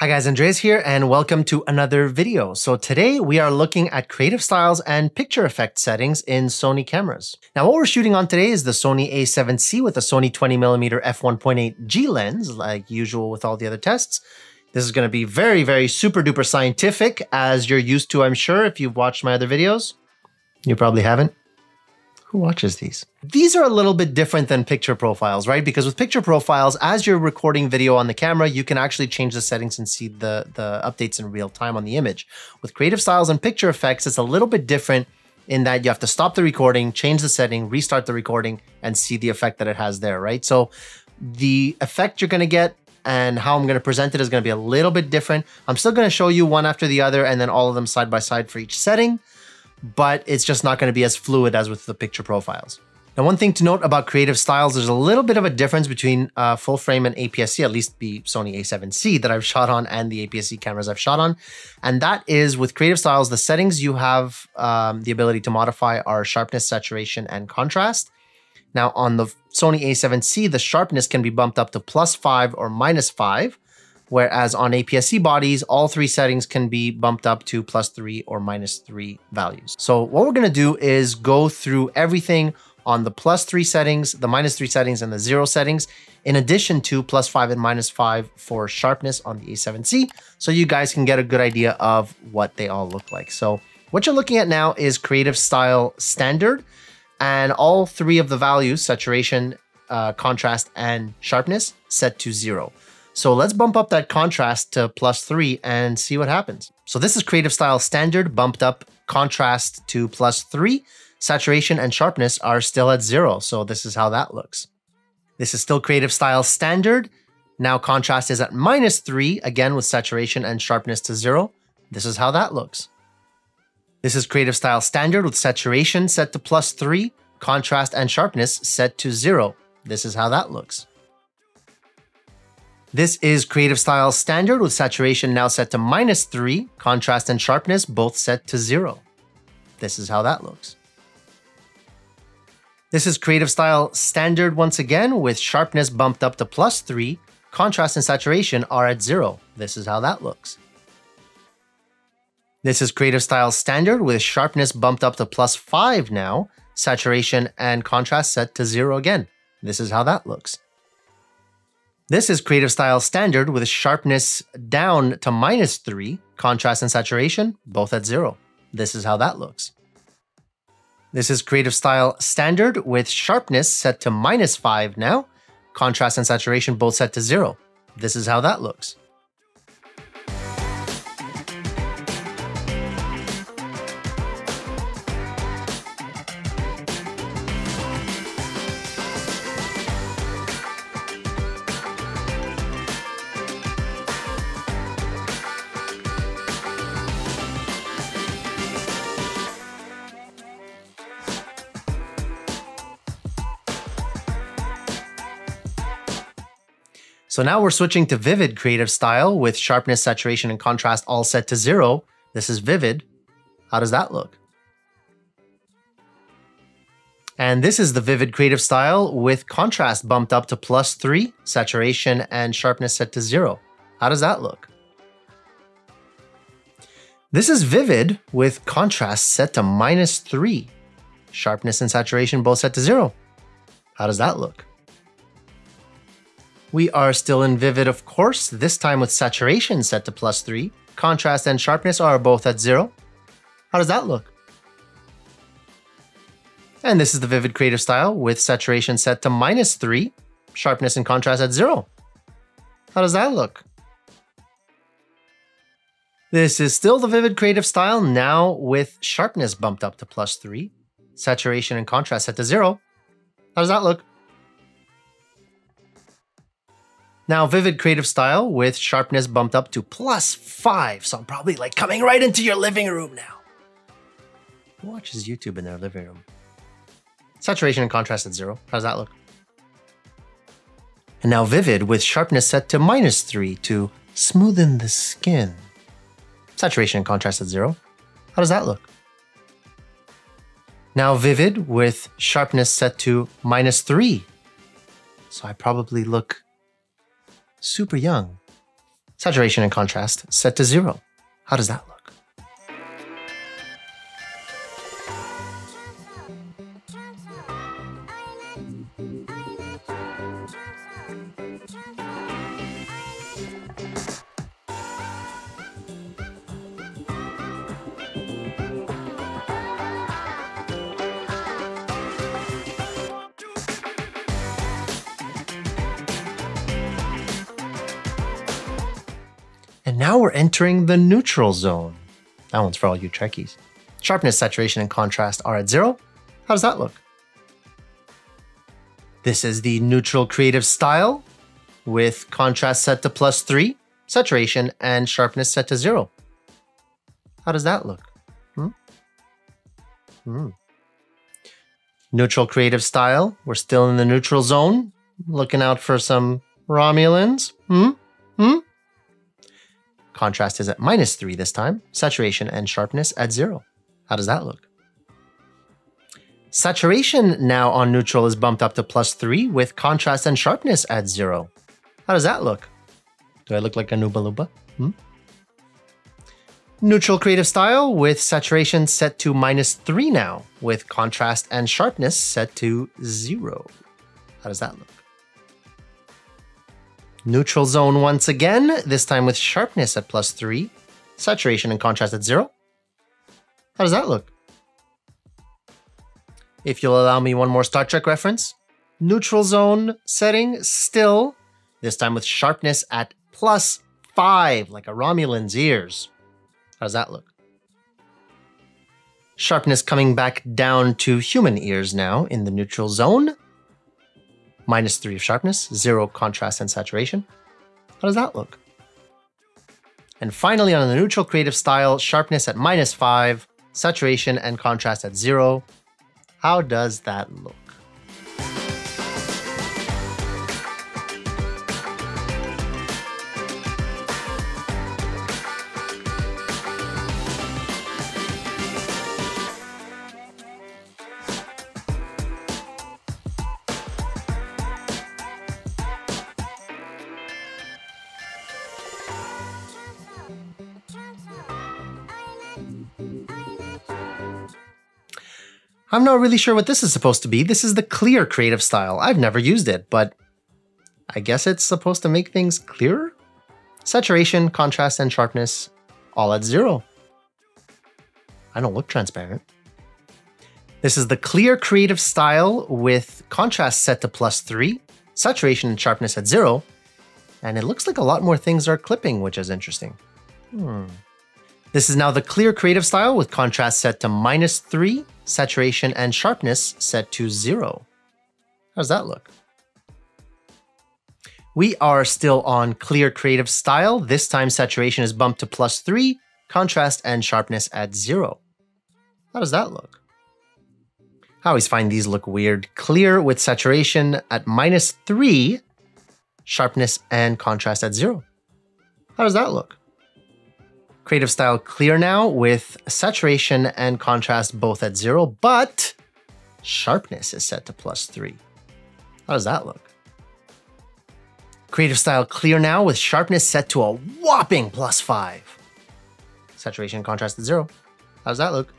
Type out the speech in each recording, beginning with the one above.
Hi guys, Andreas here and welcome to another video. So today we are looking at creative styles and picture effect settings in Sony cameras. Now what we're shooting on today is the Sony a7c with a Sony 20mm f1.8G lens, like usual with all the other tests. This is going to be very super duper scientific, as you're used to, I'm sure, if you've watched my other videos. You probably haven't. Who watches these? These are a little bit different than picture profiles, right? Because with picture profiles, as you're recording video on the camera, you can actually change the settings and see the updates in real time on the image. With creative styles and picture effects, it's a little bit different in that you have to stop the recording, change the setting, restart the recording, and see the effect that it has there, right? So the effect you're gonna get and how I'm gonna present it is gonna be a little bit different. I'm still gonna show you one after the other and then all of them side by side for each setting, but it's just not going to be as fluid as with the picture profiles. Now, one thing to note about creative styles, there's a little bit of a difference between full frame and APS-C, at least the Sony a7c that I've shot on and the APS-C cameras I've shot on. And that is with creative styles, the settings you have the ability to modify are sharpness, saturation, and contrast. Now on the Sony a7c, the sharpness can be bumped up to +5 or -5. Whereas on APS-C bodies, all three settings can be bumped up to +3 or -3 values. So what we're gonna do is go through everything on the +3 settings, the -3 settings, and the 0 settings, in addition to +5 and -5 for sharpness on the a7c, so you guys can get a good idea of what they all look like. So what you're looking at now is creative style standard, and all three of the values, saturation, contrast, and sharpness, set to 0. So let's bump up that contrast to +3 and see what happens. So this is creative style standard, bumped up contrast to +3. Saturation and sharpness are still at 0. So this is how that looks. This is still creative style standard. Now contrast is at -3, again with saturation and sharpness to 0. This is how that looks. This is creative style standard with saturation set to +3, contrast and sharpness set to 0. This is how that looks. This is creative style standard with saturation now set to -3, contrast and sharpness both set to 0. This is how that looks. This is creative style standard once again with sharpness bumped up to +3, contrast and saturation are at 0. This is how that looks. This is creative style standard with sharpness bumped up to +5 now, saturation and contrast set to 0 again. This is how that looks. This is creative style standard with sharpness down to -3, contrast and saturation, both at 0. This is how that looks. This is creative style standard with sharpness set to -5 now, contrast and saturation both set to 0. This is how that looks. So now we're switching to vivid creative style with sharpness, saturation, and contrast all set to 0. This is vivid. How does that look? And this is the vivid creative style with contrast bumped up to +3, saturation and sharpness set to 0. How does that look? This is vivid with contrast set to -3, sharpness and saturation both set to 0. How does that look? We are still in vivid, of course, this time with saturation set to +3. Contrast and sharpness are both at 0. How does that look? And this is the vivid creative style with saturation set to -3. Sharpness and contrast at 0. How does that look? This is still the vivid creative style, now with sharpness bumped up to +3. Saturation and contrast set to 0. How does that look? Now, vivid creative style with sharpness bumped up to +5. So I'm probably like coming right into your living room now. Who watches YouTube in their living room? Saturation and contrast at 0. How does that look? And now vivid with sharpness set to -3 to smoothen the skin. Saturation and contrast at 0. How does that look? Now vivid with sharpness set to -3. So I probably look super young. Saturation and contrast set to 0. How does that look? And now we're entering the neutral zone. That one's for all you Trekkies. Sharpness, saturation, and contrast are at 0. How does that look? This is the neutral creative style with contrast set to +3, saturation and sharpness set to 0. How does that look? Neutral creative style. We're still in the neutral zone. Looking out for some Romulans. Contrast is at -3 this time. Saturation and sharpness at 0. How does that look? Saturation now on neutral is bumped up to +3 with contrast and sharpness at 0. How does that look? Do I look like a Nooba Looba? Neutral creative style with saturation set to -3 now with contrast and sharpness set to 0. How does that look? Neutral zone once again, this time with sharpness at +3, saturation and contrast at 0. How does that look? If you'll allow me one more Star Trek reference, neutral zone setting still, this time with sharpness at +5, like a Romulan's ears. How does that look? Sharpness coming back down to human ears now in the neutral zone. -3 of sharpness, 0 contrast and saturation. How does that look? And finally on the neutral creative style, sharpness at -5, saturation and contrast at 0. How does that look? I'm not really sure what this is supposed to be. This is the clear creative style. I've never used it, but I guess it's supposed to make things clearer? Saturation, contrast, and sharpness all at 0. I don't look transparent. This is the clear creative style with contrast set to +3, saturation and sharpness at 0, and it looks like a lot more things are clipping, which is interesting. This is now the clear creative style with contrast set to -3, saturation and sharpness set to 0. How does that look? We are still on clear creative style. This time saturation is bumped to +3, contrast and sharpness at 0. How does that look? I always find these look weird. Clear with saturation at -3, sharpness and contrast at 0. How does that look? Creative style clear now with saturation and contrast both at 0, but sharpness is set to +3. How does that look? Creative style clear now with sharpness set to a whopping +5. Saturation and contrast at 0. How does that look?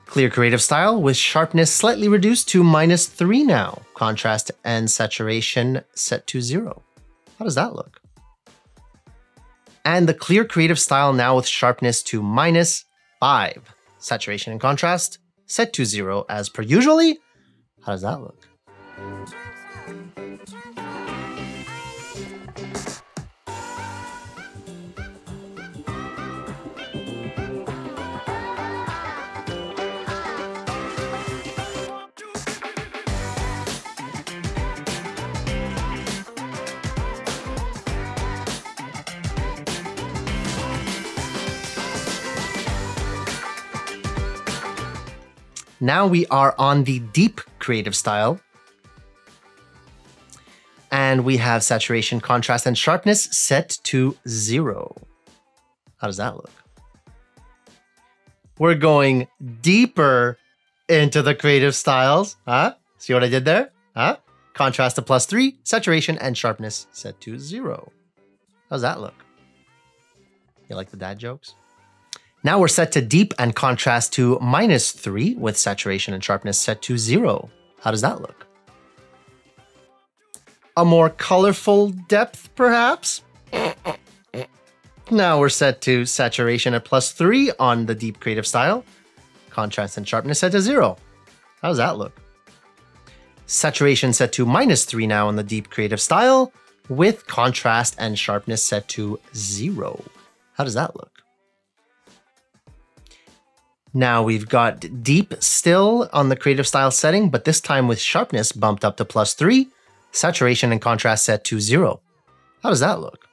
Clear creative style with sharpness slightly reduced to -3 now. Contrast and saturation set to 0. How does that look? And the clear creative style now with sharpness to -5. Saturation and contrast set to 0 as per usually. How does that look? Now we are on the deep creative style. And we have saturation, contrast, and sharpness set to 0. How does that look? We're going deeper into the creative styles. Huh? See what I did there? Huh? contrast to +3, saturation and sharpness set to 0. How's that look? You like the dad jokes? Now we're set to deep and contrast to -3 with saturation and sharpness set to 0. How does that look? A more colorful depth, perhaps? Now we're set to saturation at +3 on the deep creative style. Contrast and sharpness set to 0. How does that look? Saturation set to -3 now on the deep creative style, with contrast and sharpness set to 0. How does that look? Now we've got deep still on the creative style setting, but this time with sharpness bumped up to +3, saturation and contrast set to 0. How does that look?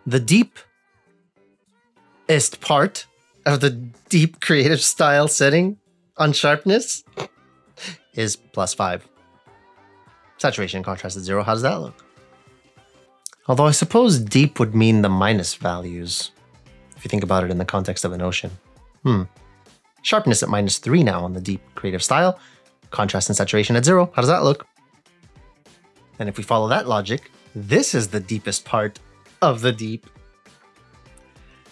The deepest part of the deep creative style setting on sharpness is +5. Saturation and contrast at 0. How does that look? Although I suppose deep would mean the minus values, if you think about it in the context of an ocean. Sharpness at -3 now on the deep creative style. Contrast and saturation at 0. How does that look? And if we follow that logic, this is the deepest part of the deep.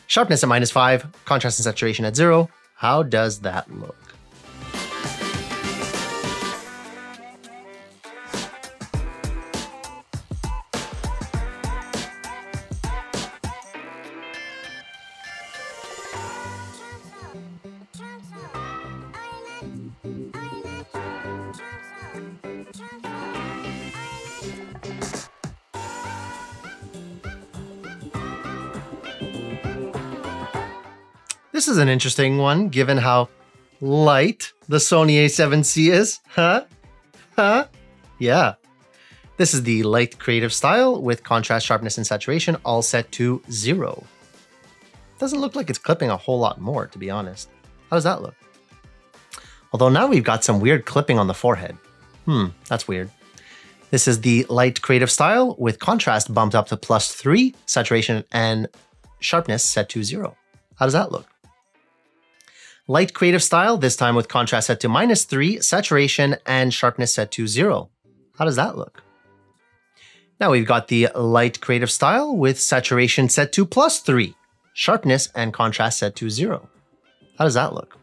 Sharpness at -5, contrast and saturation at 0. How does that look? This is an interesting one, given how light the Sony a7c is. Huh? Yeah. This is the light creative style with contrast, sharpness, and saturation all set to 0. Doesn't look like it's clipping a whole lot more, to be honest. How does that look? Although now we've got some weird clipping on the forehead. That's weird. This is the light creative style with contrast bumped up to +3, saturation and sharpness set to 0. How does that look? Light creative style, this time with contrast set to -3, saturation and sharpness set to 0. How does that look? Now we've got the light creative style with saturation set to +3, sharpness and contrast set to 0. How does that look?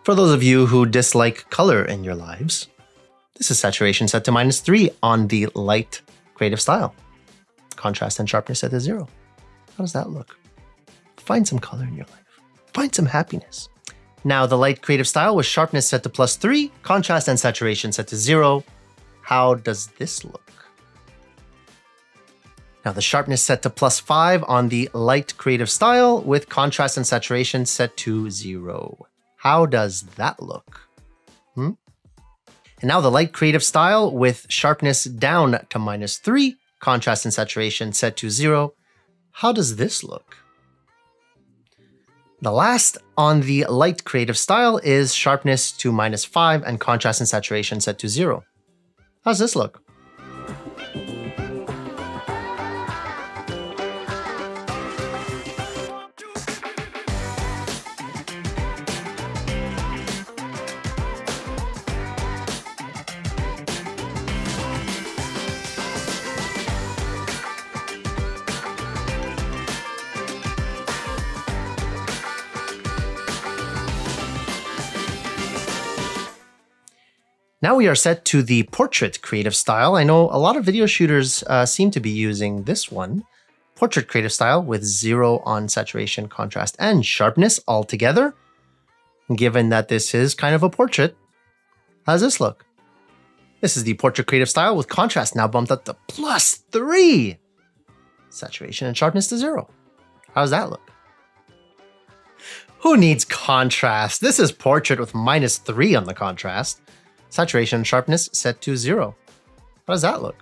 For those of you who dislike color in your lives, this is saturation set to -3 on the light creative style. Contrast and sharpness set to 0. How does that look? Find some color in your life. Find some happiness. Now the light creative style with sharpness set to +3, contrast and saturation set to 0. How does this look? Now the sharpness set to +5 on the light creative style with contrast and saturation set to 0. How does that look? And now the light creative style with sharpness down to -3, contrast and saturation set to 0. How does this look? The last on the light creative style is sharpness to -5 and contrast and saturation set to 0. How's this look? Now we are set to the portrait creative style. I know a lot of video shooters seem to be using this one. Portrait creative style with 0 on saturation, contrast, and sharpness all together. Given that this is kind of a portrait, how does this look? This is the portrait creative style with contrast now bumped up to +3. Saturation and sharpness to 0. How does that look? Who needs contrast? This is portrait with -3 on the contrast. Saturation and sharpness set to 0. How does that look?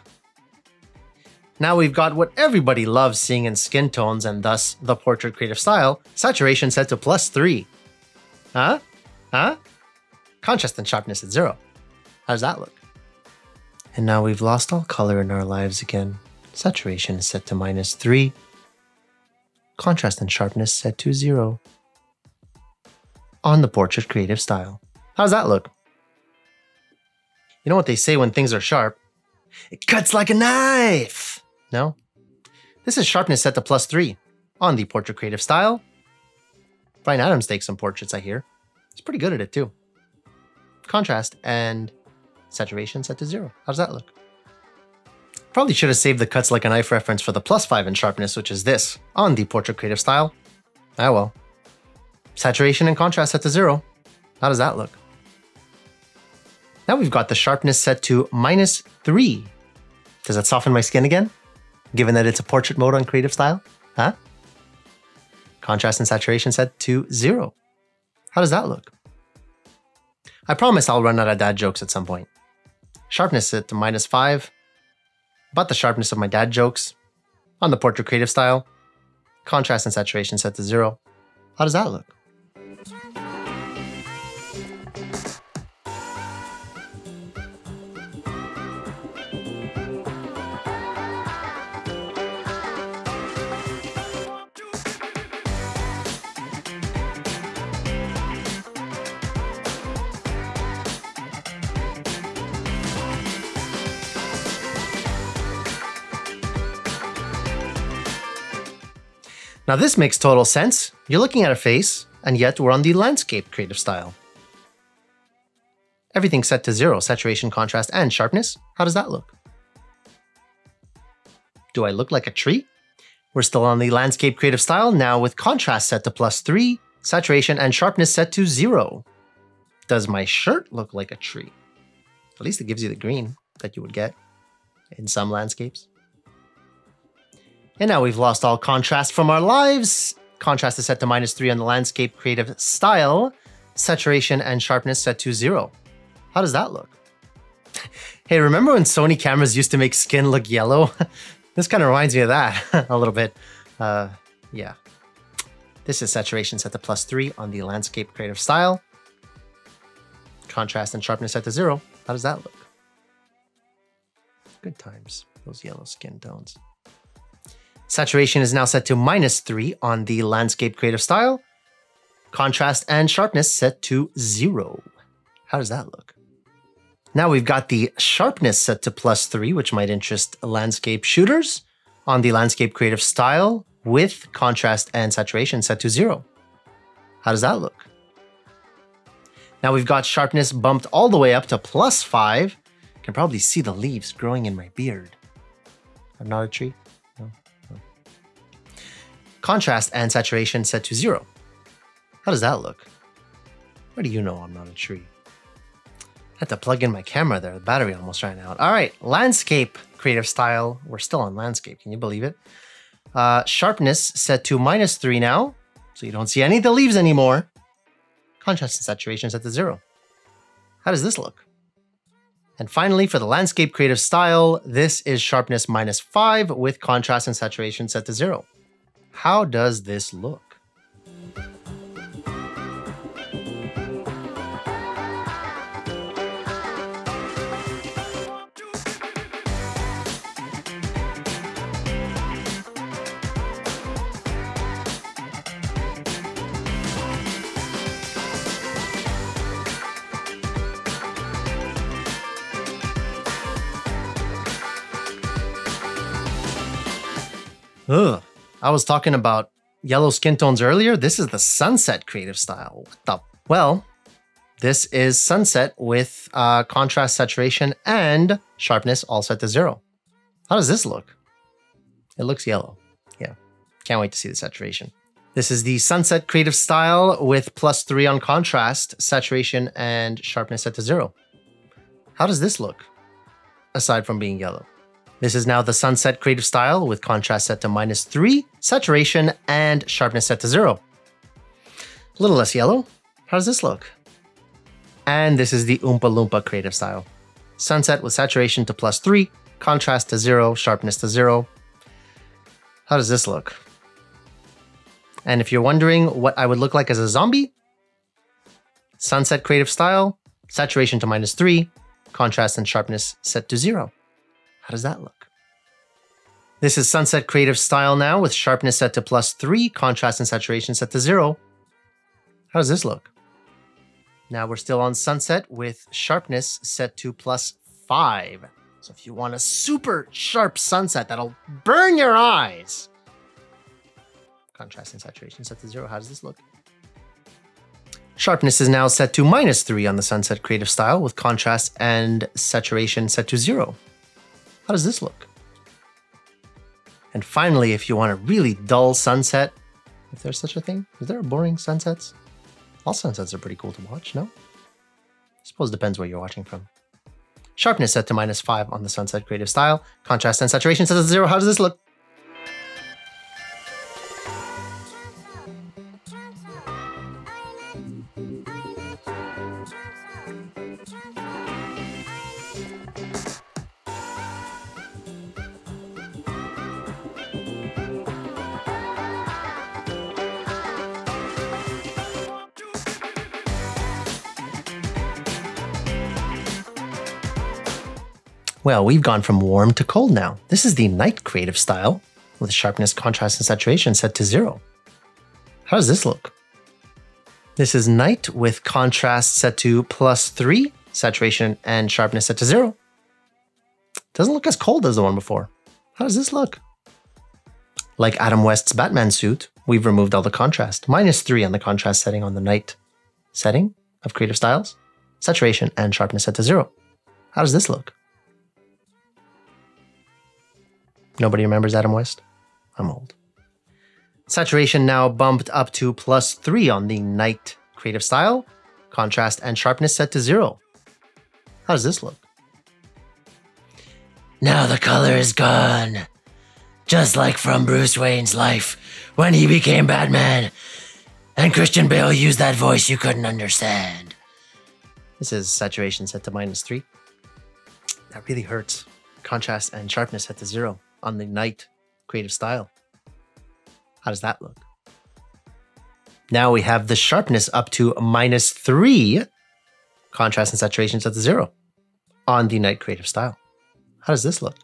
Now we've got what everybody loves seeing in skin tones and thus the portrait creative style. Saturation set to +3. Huh? Contrast and sharpness at 0. How does that look? And now we've lost all color in our lives again. Saturation is set to -3. Contrast and sharpness set to 0. On the portrait creative style. How does that look? You know what they say when things are sharp? It cuts like a knife! No? This is sharpness set to +3 on the Portrait Creative Style. Bryan Adams takes some portraits, I hear. He's pretty good at it too. Contrast and saturation set to 0. How does that look? Probably should have saved the cuts like a knife reference for the +5 in sharpness, which is this, on the Portrait Creative Style. Ah well. Saturation and contrast set to 0. How does that look? Now we've got the sharpness set to -3. Does that soften my skin again? Given that it's a portrait mode on Creative Style? Huh? Contrast and saturation set to 0. How does that look? I promise I'll run out of dad jokes at some point. Sharpness set to -5. About the sharpness of my dad jokes. On the Portrait Creative Style. Contrast and saturation set to 0. How does that look? Now this makes total sense. You're looking at a face, and yet we're on the landscape creative style. Everything's set to 0, saturation, contrast, and sharpness. How does that look? Do I look like a tree? We're still on the landscape creative style, now with contrast set to +3, saturation and sharpness set to 0. Does my shirt look like a tree? At least it gives you the green that you would get in some landscapes. And now we've lost all contrast from our lives. Contrast is set to -3 on the landscape creative style. Saturation and sharpness set to 0. How does that look? Hey, remember when Sony cameras used to make skin look yellow? This kind of reminds me of that a little bit. Yeah. This is saturation set to +3 on the landscape creative style. Contrast and sharpness set to 0. How does that look? Good times, those yellow skin tones. Saturation is now set to -3 on the landscape creative style. Contrast and sharpness set to 0. How does that look? Now we've got the sharpness set to +3, which might interest landscape shooters on the landscape creative style with contrast and saturation set to 0. How does that look? Now we've got sharpness bumped all the way up to +5. You can probably see the leaves growing in my beard. I'm not a tree. Contrast and saturation set to 0. How does that look? Where do you know I'm not a tree? I had to plug in my camera there. The battery almost ran out. All right, landscape creative style. We're still on landscape. Can you believe it? Sharpness set to -3 now, so you don't see any of the leaves anymore. Contrast and saturation set to 0. How does this look? And finally, for the landscape creative style, this is sharpness -5 with contrast and saturation set to 0. How does this look? Ugh. I was talking about yellow skin tones earlier. This is the sunset creative style. What the? Well, this is sunset with contrast, saturation, and sharpness all set to 0. How does this look? It looks yellow. Yeah, can't wait to see the saturation. This is the sunset creative style with +3 on contrast, saturation, and sharpness set to 0. How does this look, aside from being yellow? This is now the sunset creative style with contrast set to -3, saturation, and sharpness set to 0. A little less yellow. How does this look? And this is the Oompa Loompa creative style. Sunset with saturation to +3, contrast to 0, sharpness to 0. How does this look? And if you're wondering what I would look like as a zombie, sunset creative style, saturation to -3, contrast and sharpness set to 0. How does that look? This is sunset creative style now with sharpness set to +3, contrast and saturation set to 0. How does this look? Now we're still on sunset with sharpness set to -5. So if you want a super sharp sunset that'll burn your eyes, contrast and saturation set to 0. How does this look? Sharpness is now set to -3 on the sunset creative style with contrast and saturation set to 0. How does this look? And finally, if you want a really dull sunset, if there's such a thing, is there a boring sunsets? All sunsets are pretty cool to watch, no? I suppose it depends where you're watching from. Sharpness set to -5 on the sunset creative style. Contrast and saturation set to 0. How does this look? Well, we've gone from warm to cold now. This is the night creative style with sharpness, contrast, and saturation set to 0. How does this look? This is night with contrast set to +3, saturation and sharpness set to 0. Doesn't look as cold as the one before. How does this look? Like Adam West's Batman suit, we've removed all the contrast. -3 on the contrast setting on the night setting of creative styles, saturation and sharpness set to 0. How does this look? Nobody remembers Adam West? I'm old. Saturation now bumped up to +3 on the night creative style. Contrast and sharpness set to 0. How does this look? Now the color is gone. Just like from Bruce Wayne's life when he became Batman and Christian Bale used that voice you couldn't understand. This is saturation set to -3. That really hurts. Contrast and sharpness set to 0. On the night creative style. How does that look? Now we have the sharpness up to -3, contrast and saturation set to 0 on the night creative style. How does this look?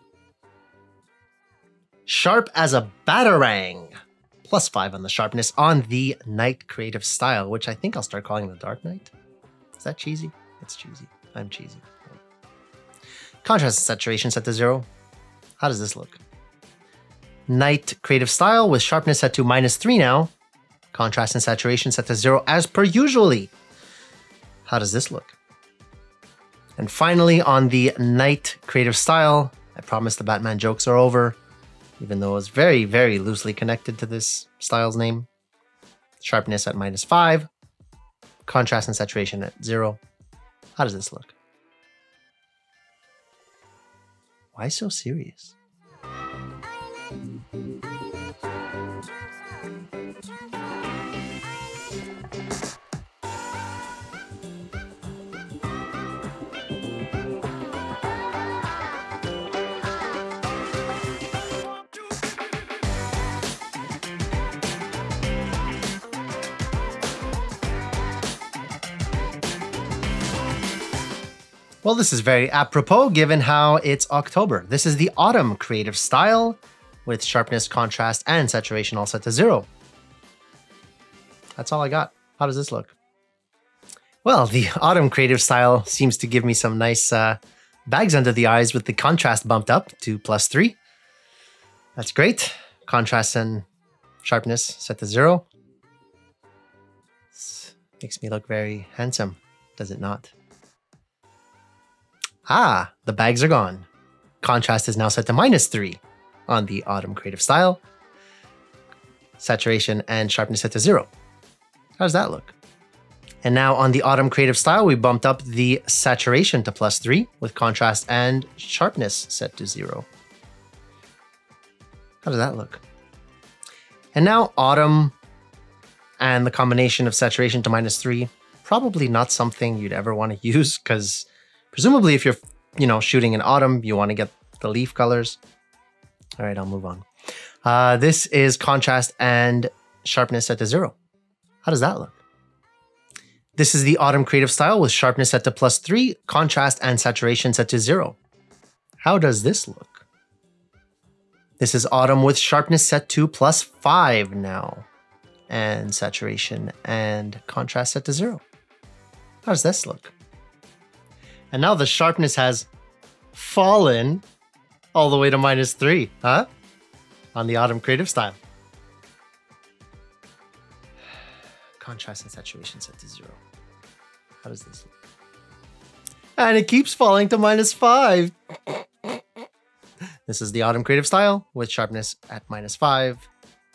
Sharp as a batarang, +5 on the sharpness on the night creative style, which I think I'll start calling the dark night. Is that cheesy? It's cheesy. I'm cheesy. Contrast and saturation set to 0. How does this look? Night creative style with sharpness set to -3 now. Contrast and saturation set to 0 as per usually. How does this look? And finally, on the night creative style, I promise the Batman jokes are over, even though it's very, very loosely connected to this style's name. Sharpness at -5. Contrast and saturation at 0. How does this look? Why so serious? Well, this is very apropos given how it's October. This is the autumn creative style with sharpness, contrast, and saturation all set to 0. That's all I got. How does this look? Well, the autumn creative style seems to give me some nice bags under the eyes with the contrast bumped up to +3. That's great. Contrast and sharpness set to 0. This makes me look very handsome, does it not? Ah, the bags are gone. Contrast is now set to -3 on the autumn creative style. Saturation and sharpness set to 0. How does that look? And now on the autumn creative style, we bumped up the saturation to +3 with contrast and sharpness set to 0. How does that look? And now autumn and the combination of saturation to -3, probably not something you'd ever want to use because presumably if you're, shooting in autumn, you want to get the leaf colors. All right, I'll move on. This is contrast and sharpness set to 0. How does that look? This is the autumn creative style with sharpness set to +3, contrast and saturation set to 0. How does this look? This is autumn with sharpness set to +5 now, and saturation and contrast set to 0. How does this look? And now the sharpness has fallen all the way to -3, huh? On the Autumn Creative Style. Contrast and saturation set to 0. How does this look? And it keeps falling to -5. This is the Autumn Creative Style with sharpness at -5,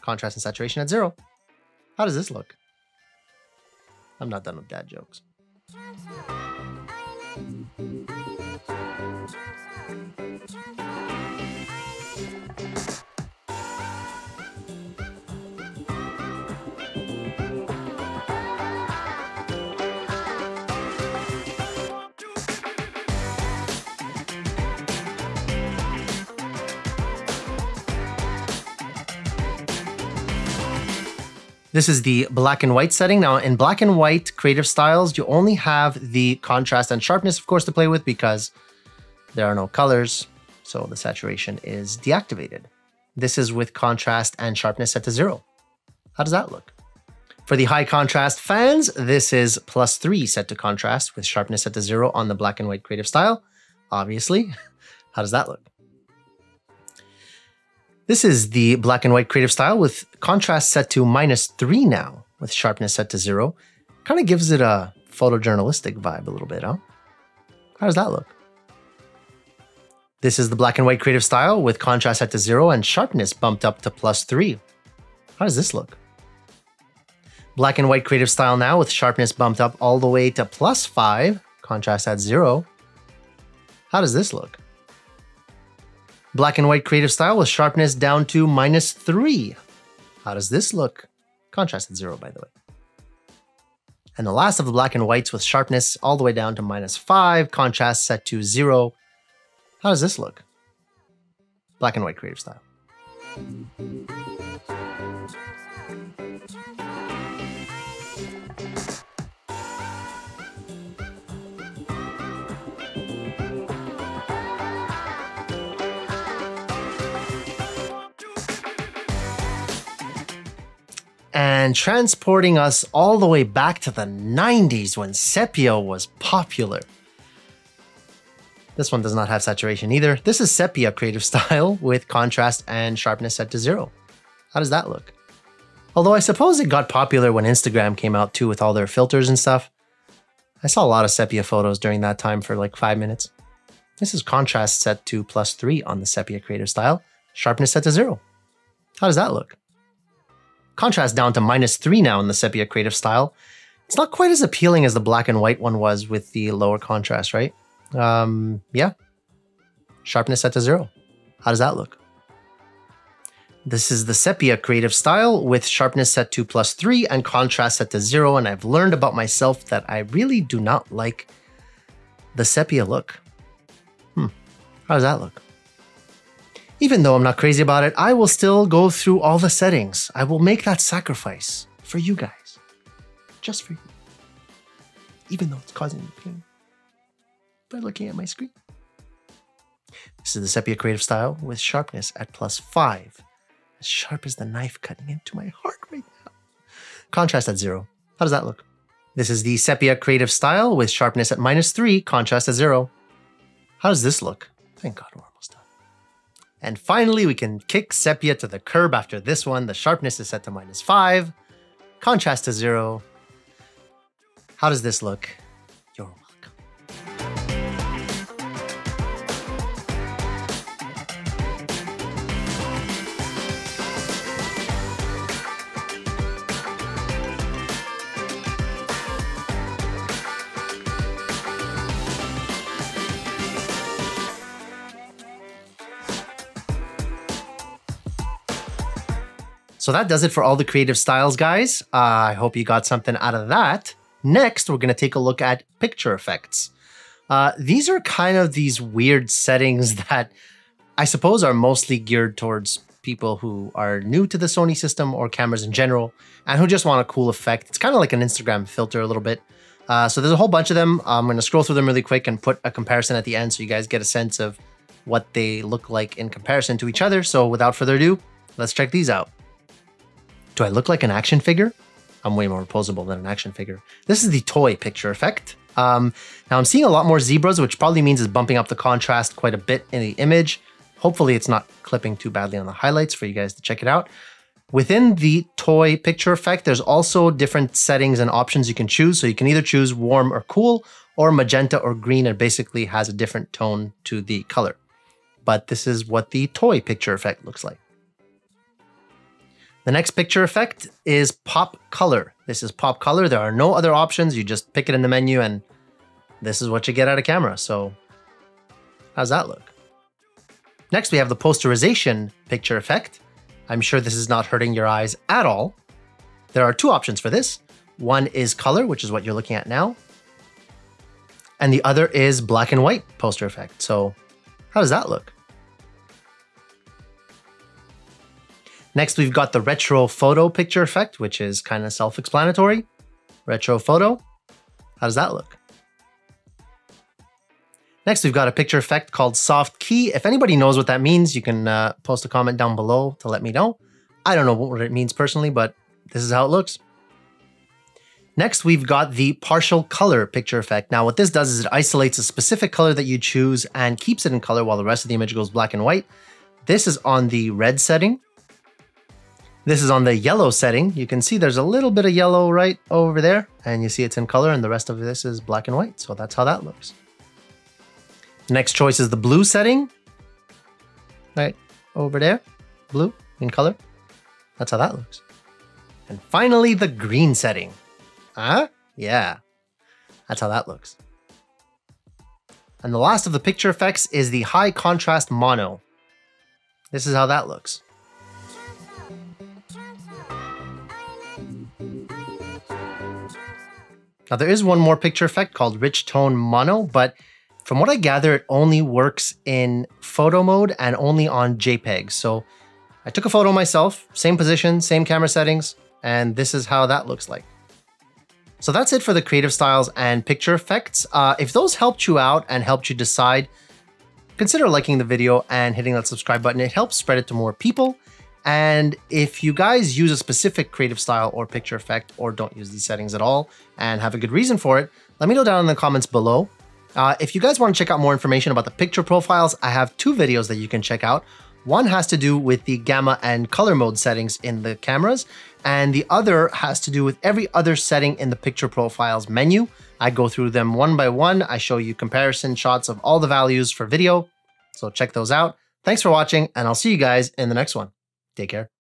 contrast and saturation at 0. How does this look? I'm not done with dad jokes. This is the black and white setting. Now in black and white creative styles, you only have the contrast and sharpness, of course, to play with because there are no colors. So the saturation is deactivated. This is with contrast and sharpness set to 0. How does that look? For the high contrast fans, this is +3 set to contrast with sharpness set to 0 on the black and white creative style. Obviously, how does that look? This is the black and white creative style with contrast set to -3 now, with sharpness set to 0. Kind of gives it a photojournalistic vibe a little bit, huh? How does that look? This is the black and white creative style with contrast set to 0 and sharpness bumped up to +3. How does this look? Black and white creative style now with sharpness bumped up all the way to +5, contrast at 0. How does this look? Black and white creative style with sharpness down to -3. How does this look? Contrast at 0, by the way. And the last of the black and whites with sharpness all the way down to -5, contrast set to 0. How does this look? Black and white creative style. And transporting us all the way back to the 90s when sepia was popular. This one does not have saturation either. This is sepia creative style with contrast and sharpness set to 0. How does that look? Although I suppose it got popular when Instagram came out too with all their filters and stuff. I saw a lot of sepia photos during that time for like 5 minutes. This is contrast set to +3 on the sepia creative style, sharpness set to 0. How does that look? Contrast down to -3 now in the sepia creative style. It's not quite as appealing as the black and white one was with the lower contrast, right? Yeah. Sharpness set to 0. How does that look? This is the sepia creative style with sharpness set to +3 and contrast set to 0. And I've learned about myself that I really do not like the sepia look. How does that look? Even though I'm not crazy about it, I will still go through all the settings. I will make that sacrifice for you guys. Just for you. Even though it's causing me pain. By looking at my screen. This is the sepia creative style with sharpness at +5. As sharp as the knife cutting into my heart right now. Contrast at 0. How does that look? This is the sepia creative style with sharpness at -3, contrast at 0. How does this look? Thank God we're almost done. And finally, we can kick sepia to the curb after this one. The sharpness is set to -5, contrast to 0. How does this look? You're welcome. So that does it for all the creative styles, guys. I hope you got something out of that. Next, we're going to take a look at picture effects. These are kind of these weird settings that I suppose are mostly geared towards people who are new to the Sony system or cameras in general and who just want a cool effect. It's kind of like an Instagram filter a little bit. So there's a whole bunch of them. I'm going to scroll through them really quick and put a comparison at the end so you guys get a sense of what they look like in comparison to each other. So without further ado, let's check these out. Do I look like an action figure? I'm way more posable than an action figure. This is the toy picture effect. Now I'm seeing a lot more zebras, which probably means it's bumping up the contrast quite a bit in the image. Hopefully it's not clipping too badly on the highlights for you guys to check it out. Within the toy picture effect, there's also different settings and options you can choose. So you can either choose warm or cool, or magenta or green. It basically has a different tone to the color. But this is what the toy picture effect looks like. The next picture effect is pop color. This is pop color. There are no other options. You just pick it in the menu and this is what you get out of camera. So how's that look? Next, we have the posterization picture effect. I'm sure this is not hurting your eyes at all. There are two options for this. One is color, which is what you're looking at now. And the other is black and white poster effect. So how does that look? Next, we've got the retro photo picture effect, which is kind of self-explanatory. Retro photo. How does that look? Next, we've got a picture effect called soft key. If anybody knows what that means, you can post a comment down below to let me know. I don't know what it means personally, but this is how it looks. Next, we've got the partial color picture effect. Now, what this does is it isolates a specific color that you choose and keeps it in color while the rest of the image goes black and white. This is on the red setting. This is on the yellow setting. You can see there's a little bit of yellow right over there, and you see it's in color, and the rest of this is black and white. So that's how that looks. Next choice is the blue setting. Right over there, blue in color. That's how that looks. And finally, the green setting. Yeah, that's how that looks. And the last of the picture effects is the high contrast mono. This is how that looks. Now there is one more picture effect called rich tone mono, but from what I gather, it only works in photo mode and only on JPEG. So I took a photo myself, same position, same camera settings, and this is how that looks like. So that's it for the creative styles and picture effects. If those helped you out and helped you decide, consider liking the video and hitting that subscribe button. It helps spread it to more people. And if you guys use a specific creative style or picture effect or don't use these settings at all and have a good reason for it, let me know down in the comments below. If you guys want to check out more information about the picture profiles, I have two videos that you can check out. One has to do with the gamma and color mode settings in the cameras, and the other has to do with every other setting in the picture profiles menu. I go through them one by one. I show you comparison shots of all the values for video. So check those out. Thanks for watching, and I'll see you guys in the next one. Take care.